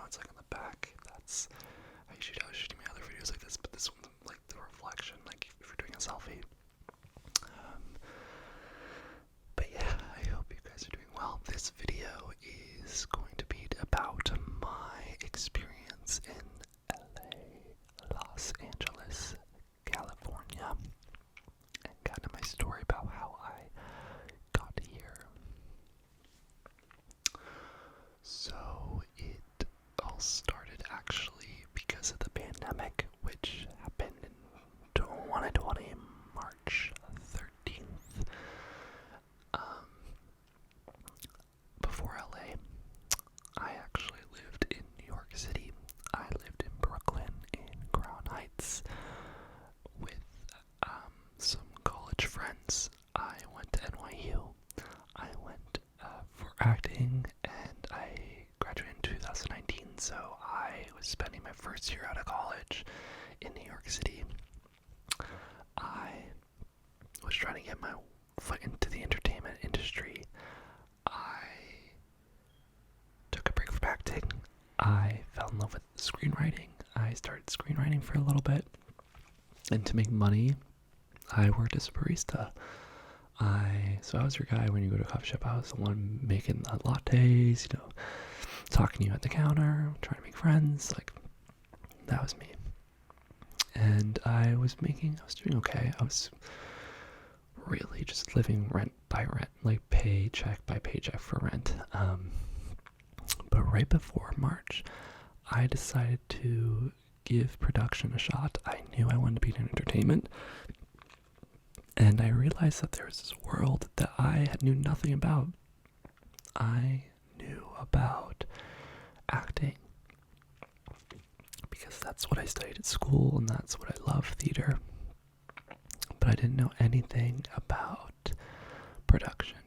it's like on the back. That's I usually shooting my other videos like this, but this one's like the reflection, like if you're doing a selfie. But yeah, I hope you guys are doing well. This video is going to be about my experience in LA, Los Angeles, California, and kind of my story about how I got here. So it all started actually because of the pandemic, which happened in 2020, March 13th. Before LA, I actually lived in New York City. I lived in Brooklyn, in Crown Heights, with some college friends. I went to NYU. I went for acting, and I graduated in 2019, so I was spending my first year out of college in New York City. I was trying to get my foot into the entertainment industry. I took a break from acting. I fell in love with screenwriting. I started screenwriting for a little bit, and to make money, I worked as a barista. So I was your guy when you go to a coffee shop. I was the one making the lattes, talking to you at the counter, trying to make friends. Like, that was me. And I was doing okay. I was really just living rent by rent, like paycheck by paycheck for rent. But right before March, I decided to give production a shot. I knew I wanted to be in entertainment. And I realized that there was this world that I knew nothing about. I knew about acting because that's what I studied at school and that's what I love, theater. But I didn't know anything about production.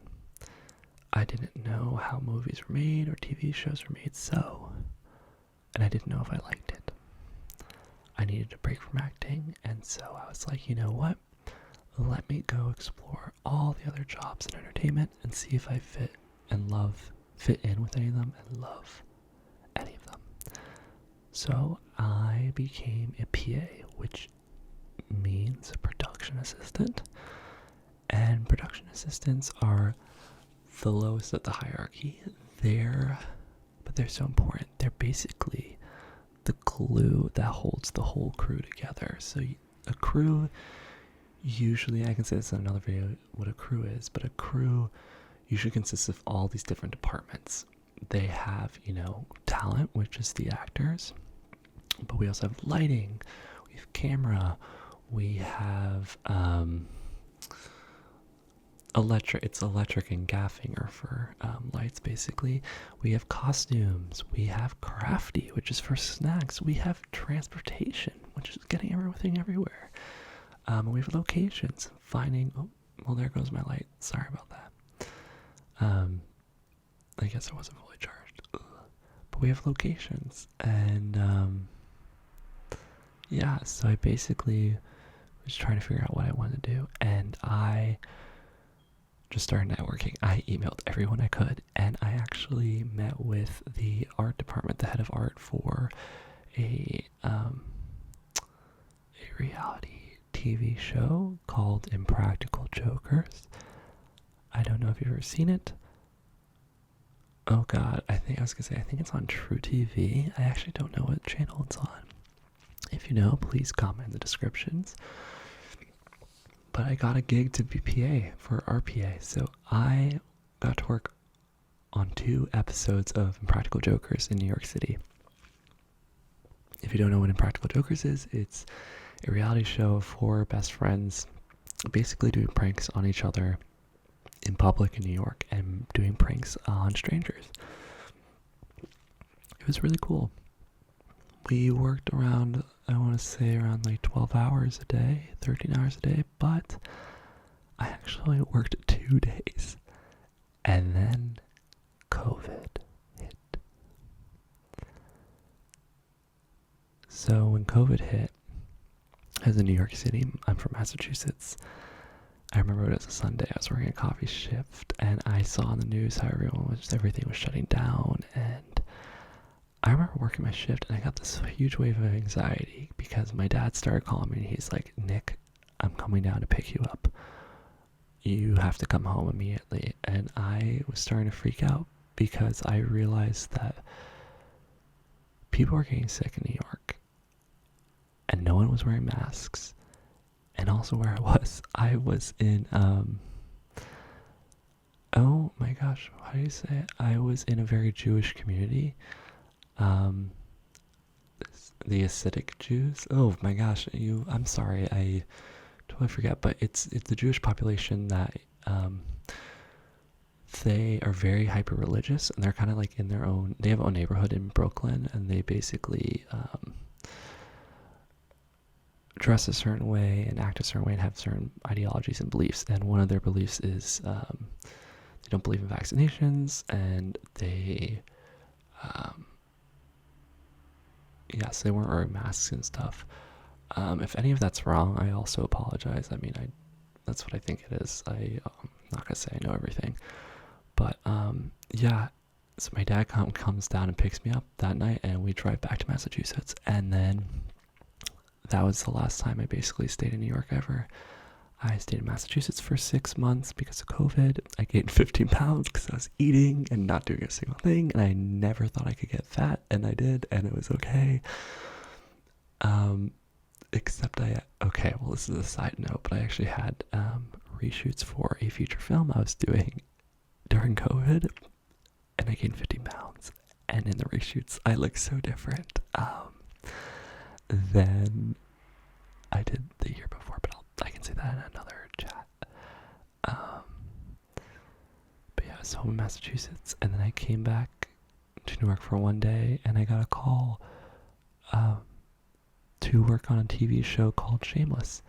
I didn't know how movies were made or TV shows were made, and I didn't know if I liked it. I needed a break from acting, and so I was like, you know what? Let me go explore all the other jobs in entertainment and see if I fit in with any of them and love any of them. So I became a PA, which means a production assistant. And production assistants are the lowest of the hierarchy. But they're so important. They're basically the glue that holds the whole crew together. So a crew, usually, I can say this in another video, what a crew is, but a crew usually consists of all these different departments. They have, talent, which is the actors, but we also have lighting, we have camera, we have electric and gaffing are for lights, basically. We have costumes, we have crafty, which is for snacks, we have transportation, which is getting everything everywhere. We have locations, there goes my light, sorry about that. I guess I wasn't fully charged. But we have locations, and so I basically was trying to figure out what I wanted to do, and I just started networking. I emailed everyone I could, and I actually met with the art department, the head of art for a reality TV show called Impractical Jokers. I don't know if you've ever seen it. Oh god, I think it's on True TV. I actually don't know what channel it's on. If you know, please comment in the descriptions. But I got a gig to be PA for RPA, so I got to work on 2 episodes of Impractical Jokers in New York City. If you don't know what Impractical Jokers is, it's a reality show of 4 best friends basically doing pranks on each other in public in New York and doing pranks on strangers. It was really cool. We worked around, like 12 hours a day, 13 hours a day, but I actually worked 2 days, and then COVID hit. So when COVID hit, I was in New York City. I'm from Massachusetts. I remember it was a Sunday. I was working a coffee shift, and I saw on the news how everything was shutting down, and I remember working my shift and I got this huge wave of anxiety because my dad started calling me and he's like, Nick, I'm coming down to pick you up. You have to come home immediately. And I was starting to freak out because I realized that people were getting sick in New York and no one was wearing masks. And also where I was in, oh my gosh, how do you say it? I was in a very Jewish community. The Hasidic Jews. Oh my gosh, I'm sorry, I totally forget, but it's the Jewish population that they are very hyper religious, and they're kind of like in their own. They have a neighborhood in Brooklyn, and they basically dress a certain way and act a certain way and have certain ideologies and beliefs. And one of their beliefs is they don't believe in vaccinations, and they yes, they weren't wearing masks and stuff. If any of that's wrong, I also apologize. I mean, that's what I think it is. I'm not gonna say I know everything, but yeah. So my dad comes down and picks me up that night, and we drive back to Massachusetts. And then that was the last time I basically stayed in New York ever. I stayed in Massachusetts for 6 months because of COVID. I gained 15 pounds because I was eating and not doing a single thing, and I never thought I could get fat, and I did, and it was okay. Except okay, well, this is a side note, but I actually had reshoots for a feature film I was doing during COVID, and I gained 15 pounds, and in the reshoots, I look so different than I did the year before, but I can say that in another chat. But yeah, I was home in Massachusetts, and then I came back to Newark for one day, and I got a call to work on a TV show called Shameless.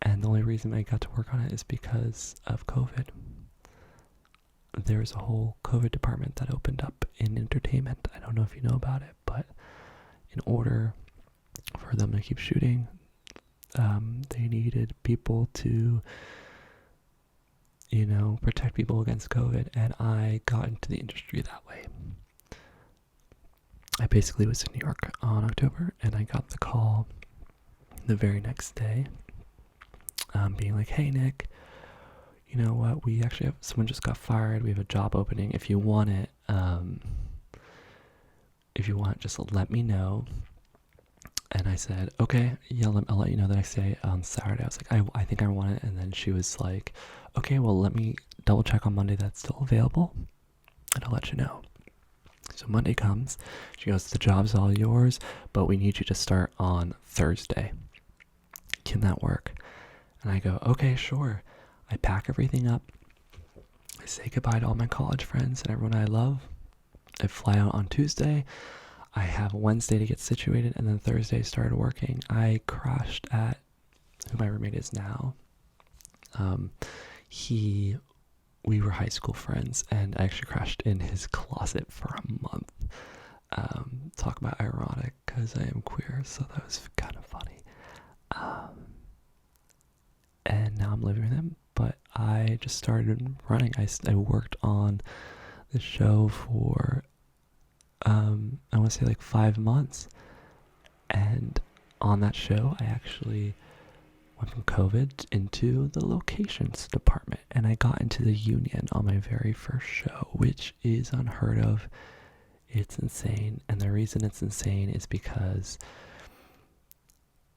And the only reason I got to work on it is because of COVID. There's a whole COVID department that opened up in entertainment. I don't know if you know about it, but in order for them to keep shooting, they needed people to, protect people against COVID, and I got into the industry that way. I basically was in New York on October, and I got the call the very next day, being like, hey, Nick, you know what, we actually have, someone just got fired, we have a job opening, if you want it, just let me know. And I said, okay, yeah, I'll let you know the next day. On Saturday, I was like, I think I want it. And then she was like, okay, well, let me double check on Monday that's still available, and I'll let you know. So Monday comes, she goes, the job's all yours, but we need you to start on Thursday. Can that work? And I go, okay, sure. I pack everything up. I say goodbye to all my college friends and everyone I love. I fly out on Tuesday. I have Wednesday to get situated, and then Thursday started working. I crashed at who my roommate is now. We were high school friends, and I actually crashed in his closet for a month. Talk about ironic, because I am queer, so that was kind of funny. And now I'm living with him, but I just started running. I worked on the show for I want to say like 5 months, and on that show I actually went from COVID into the locations department, and I got into the union on my very first show, which is unheard of. It's insane, and the reason it's insane is because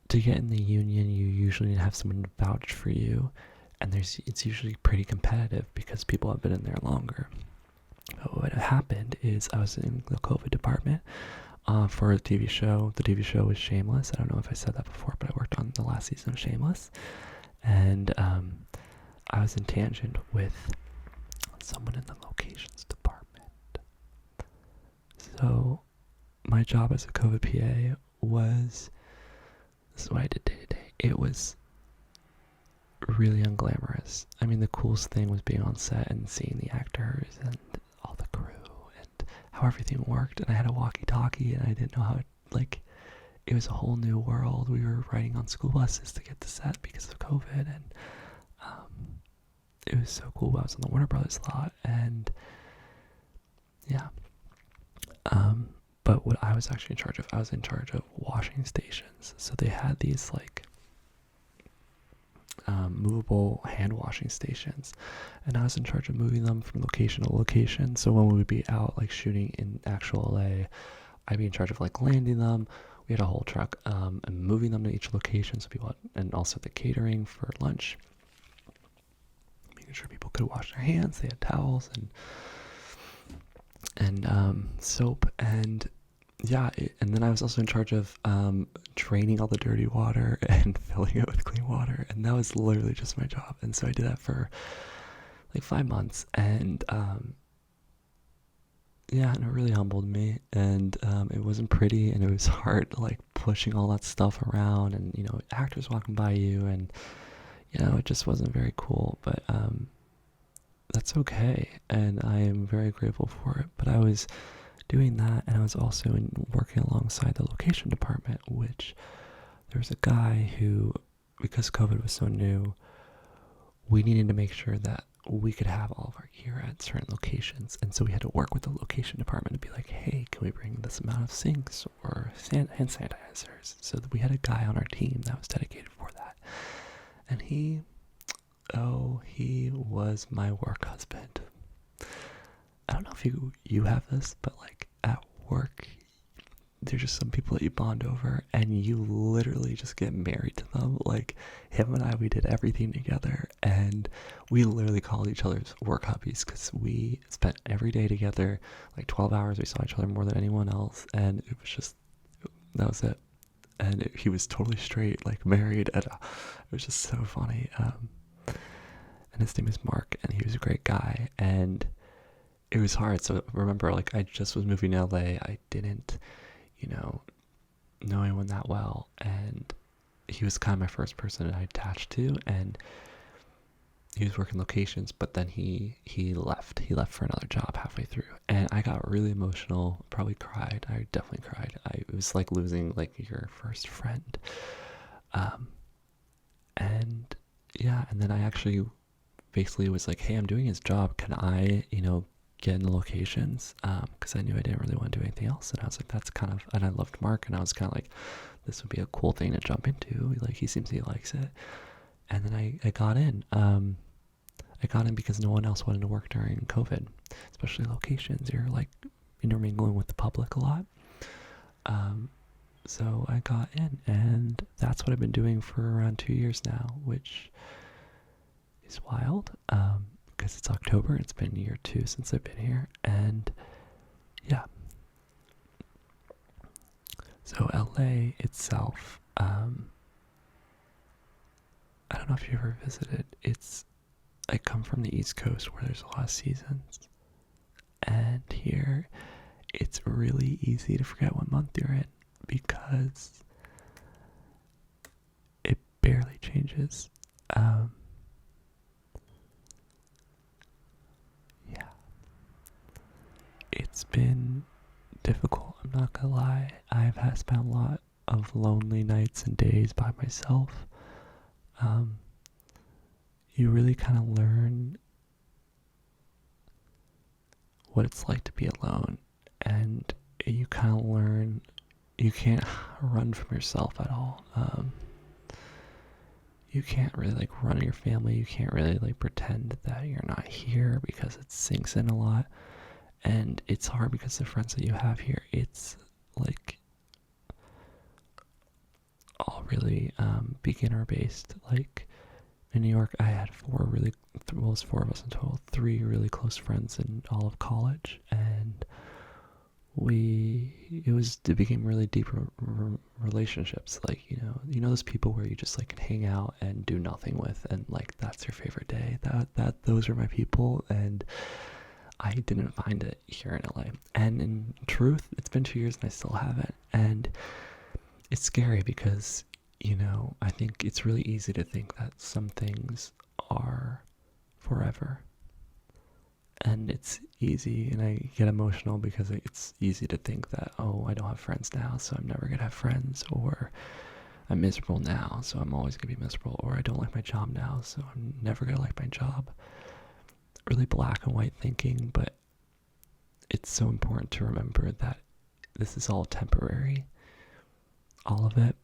to get in the union you usually need to have someone vouch for you, and it's usually pretty competitive because people have been in there longer. But what happened is I was in the COVID department for a TV show. The TV show was Shameless. I don't know if I said that before, but I worked on the last season of Shameless. And I was in tangent with someone in the locations department. So my job as a COVID PA was, this is what I did day to day. It was really unglamorous. I mean, the coolest thing was being on set and seeing the actors and all the crew and how everything worked. And I had a walkie-talkie, and I didn't know how it was a whole new world. We were riding on school buses to get to set because of COVID, and it was so cool. I was on the Warner Brothers lot, and yeah. But but what I was actually in charge of, I was in charge of washing stations. So they had these like movable hand washing stations, and I was in charge of moving them from location to location. So when we would be out like shooting in actual LA, I'd be in charge of like landing them. We had a whole truck and moving them to each location, so people had, and also the catering for lunch, making sure people could wash their hands. They had towels and soap, and and then I was also in charge of draining all the dirty water and filling it with clean water, and that was literally just my job. And so I did that for like 5 months, and and it really humbled me, and it wasn't pretty, and it was hard, like pushing all that stuff around, and actors walking by you, and it just wasn't very cool, but that's okay, and I am very grateful for it. But I was doing that, and I was also working alongside the location department, which there was a guy who, because COVID was so new, we needed to make sure that we could have all of our gear at certain locations, and so we had to work with the location department to be like, hey, can we bring this amount of sinks or hand sanitizers? So that we had a guy on our team that was dedicated for that, and he was my work husband. I don't know if you have this, but like at work, there's just some people that you bond over, and you literally just get married to them. Like him and I, we did everything together, and we literally called each other's work hubbies because we spent every day together, like 12 hours. We saw each other more than anyone else, and it was just, that was it. And he was totally straight, like married, and it was just so funny. And his name is Mark, and he was a great guy, and it was hard. So remember, like I just was moving to LA. I didn't, know anyone that well, and he was kind of my first person I attached to, and he was working locations, but then he left. He left for another job halfway through, and I got really emotional, probably cried. I definitely cried. It was like losing like your first friend. And then I actually basically was like, hey, I'm doing his job. Can I, get in the locations? Because I knew I didn't really want to do anything else. And I was like, that's kind of, and I loved Mark, and I was kind of like, this would be a cool thing to jump into. Like, he seems he likes it. And then I got in. I got in because no one else wanted to work during COVID, especially locations. You're like intermingling with the public a lot. So I got in, and that's what I've been doing for around 2 years now, which is wild, because it's October. It's been year 2 since I've been here, and yeah. So LA itself, I don't know if you ever visited. I come from the East Coast where there's a lot of seasons, and here it's really easy to forget what month you're in because it barely changes. It's been difficult, I'm not gonna lie. I've spent a lot of lonely nights and days by myself. You really kind of learn what it's like to be alone, and you kind of learn you can't run from yourself at all. You can't really like run your family. You can't really like pretend that you're not here because it sinks in a lot. And it's hard because the friends that you have here, it's like all really beginner based. Like in New York, I had it was 4 of us in total, 3 really close friends in all of college, and it became really deep relationships. Like, those people where you just like can hang out and do nothing with, and like that's your favorite day. Those are my people, and I didn't find it here in LA. And in truth, it's been 2 years and I still haven't. And it's scary because, I think it's really easy to think that some things are forever. And it's easy, and I get emotional because it's easy to think that, oh, I don't have friends now, so I'm never going to have friends, or I'm miserable now, so I'm always going to be miserable, or I don't like my job now, so I'm never going to like my job. Really black and white thinking, but it's so important to remember that this is all temporary, all of it.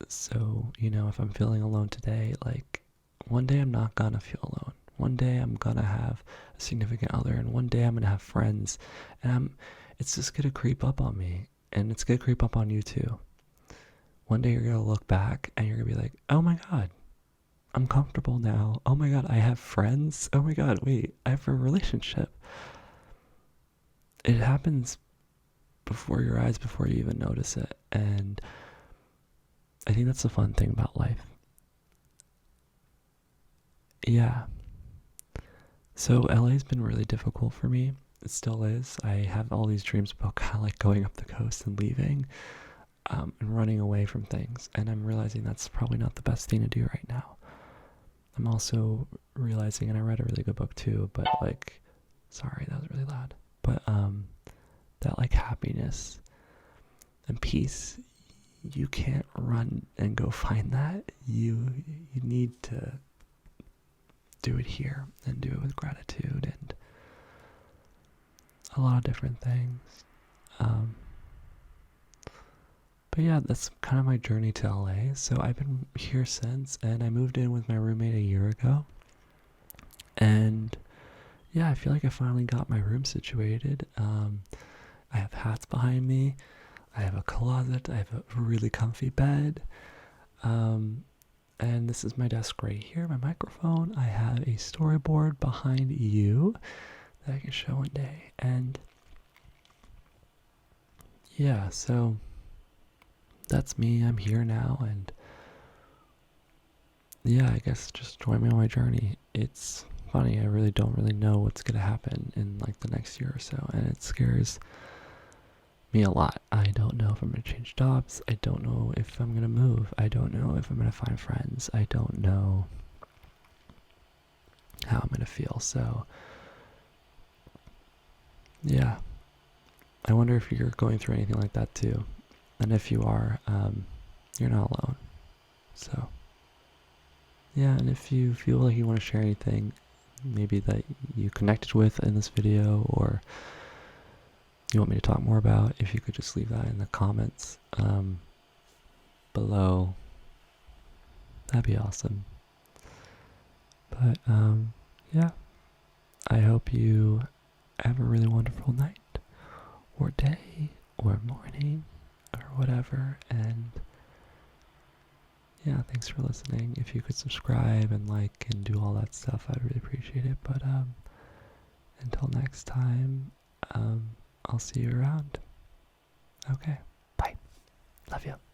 So, if I'm feeling alone today, like, one day I'm not gonna feel alone. One day I'm gonna have a significant other, and one day I'm gonna have friends, and it's just gonna creep up on me, and it's gonna creep up on you too. One day you're gonna look back and you're gonna be like, oh my god, I'm comfortable now. Oh my god, I have friends. Oh my god, wait, I have a relationship. It happens before your eyes, before you even notice it. And I think that's the fun thing about life. Yeah. So LA's been really difficult for me. It still is. I have all these dreams about kind of like going up the coast and leaving, and running away from things. And I'm realizing that's probably not the best thing to do right now. I'm also realizing, and I read a really good book too, but like, sorry, that was really loud. But that like happiness and peace, you can't run and go find that. You need to do it here and do it with gratitude and a lot of different things. But yeah, that's kind of my journey to LA. So I've been here since, and I moved in with my roommate a year ago. And yeah, I feel like I finally got my room situated. I have hats behind me. I have a closet. I have a really comfy bed. And this is my desk right here, my microphone. I have a storyboard behind you that I can show one day. And yeah, so that's me. I'm here now. And yeah, I guess just join me on my journey. It's funny. I really don't really know what's going to happen in like the next year or so. And it scares me a lot. I don't know if I'm going to change jobs. I don't know if I'm going to move. I don't know if I'm going to find friends. I don't know how I'm going to feel. So yeah, I wonder if you're going through anything like that too. And if you are, you're not alone. So yeah, and if you feel like you want to share anything maybe that you connected with in this video, or you want me to talk more about, if you could just leave that in the comments below, that'd be awesome. But yeah, I hope you have a really wonderful night or day or morning or whatever. And yeah, thanks for listening. If you could subscribe and like and do all that stuff, I'd really appreciate it. But until next time, I'll see you around. Okay, bye. Love you.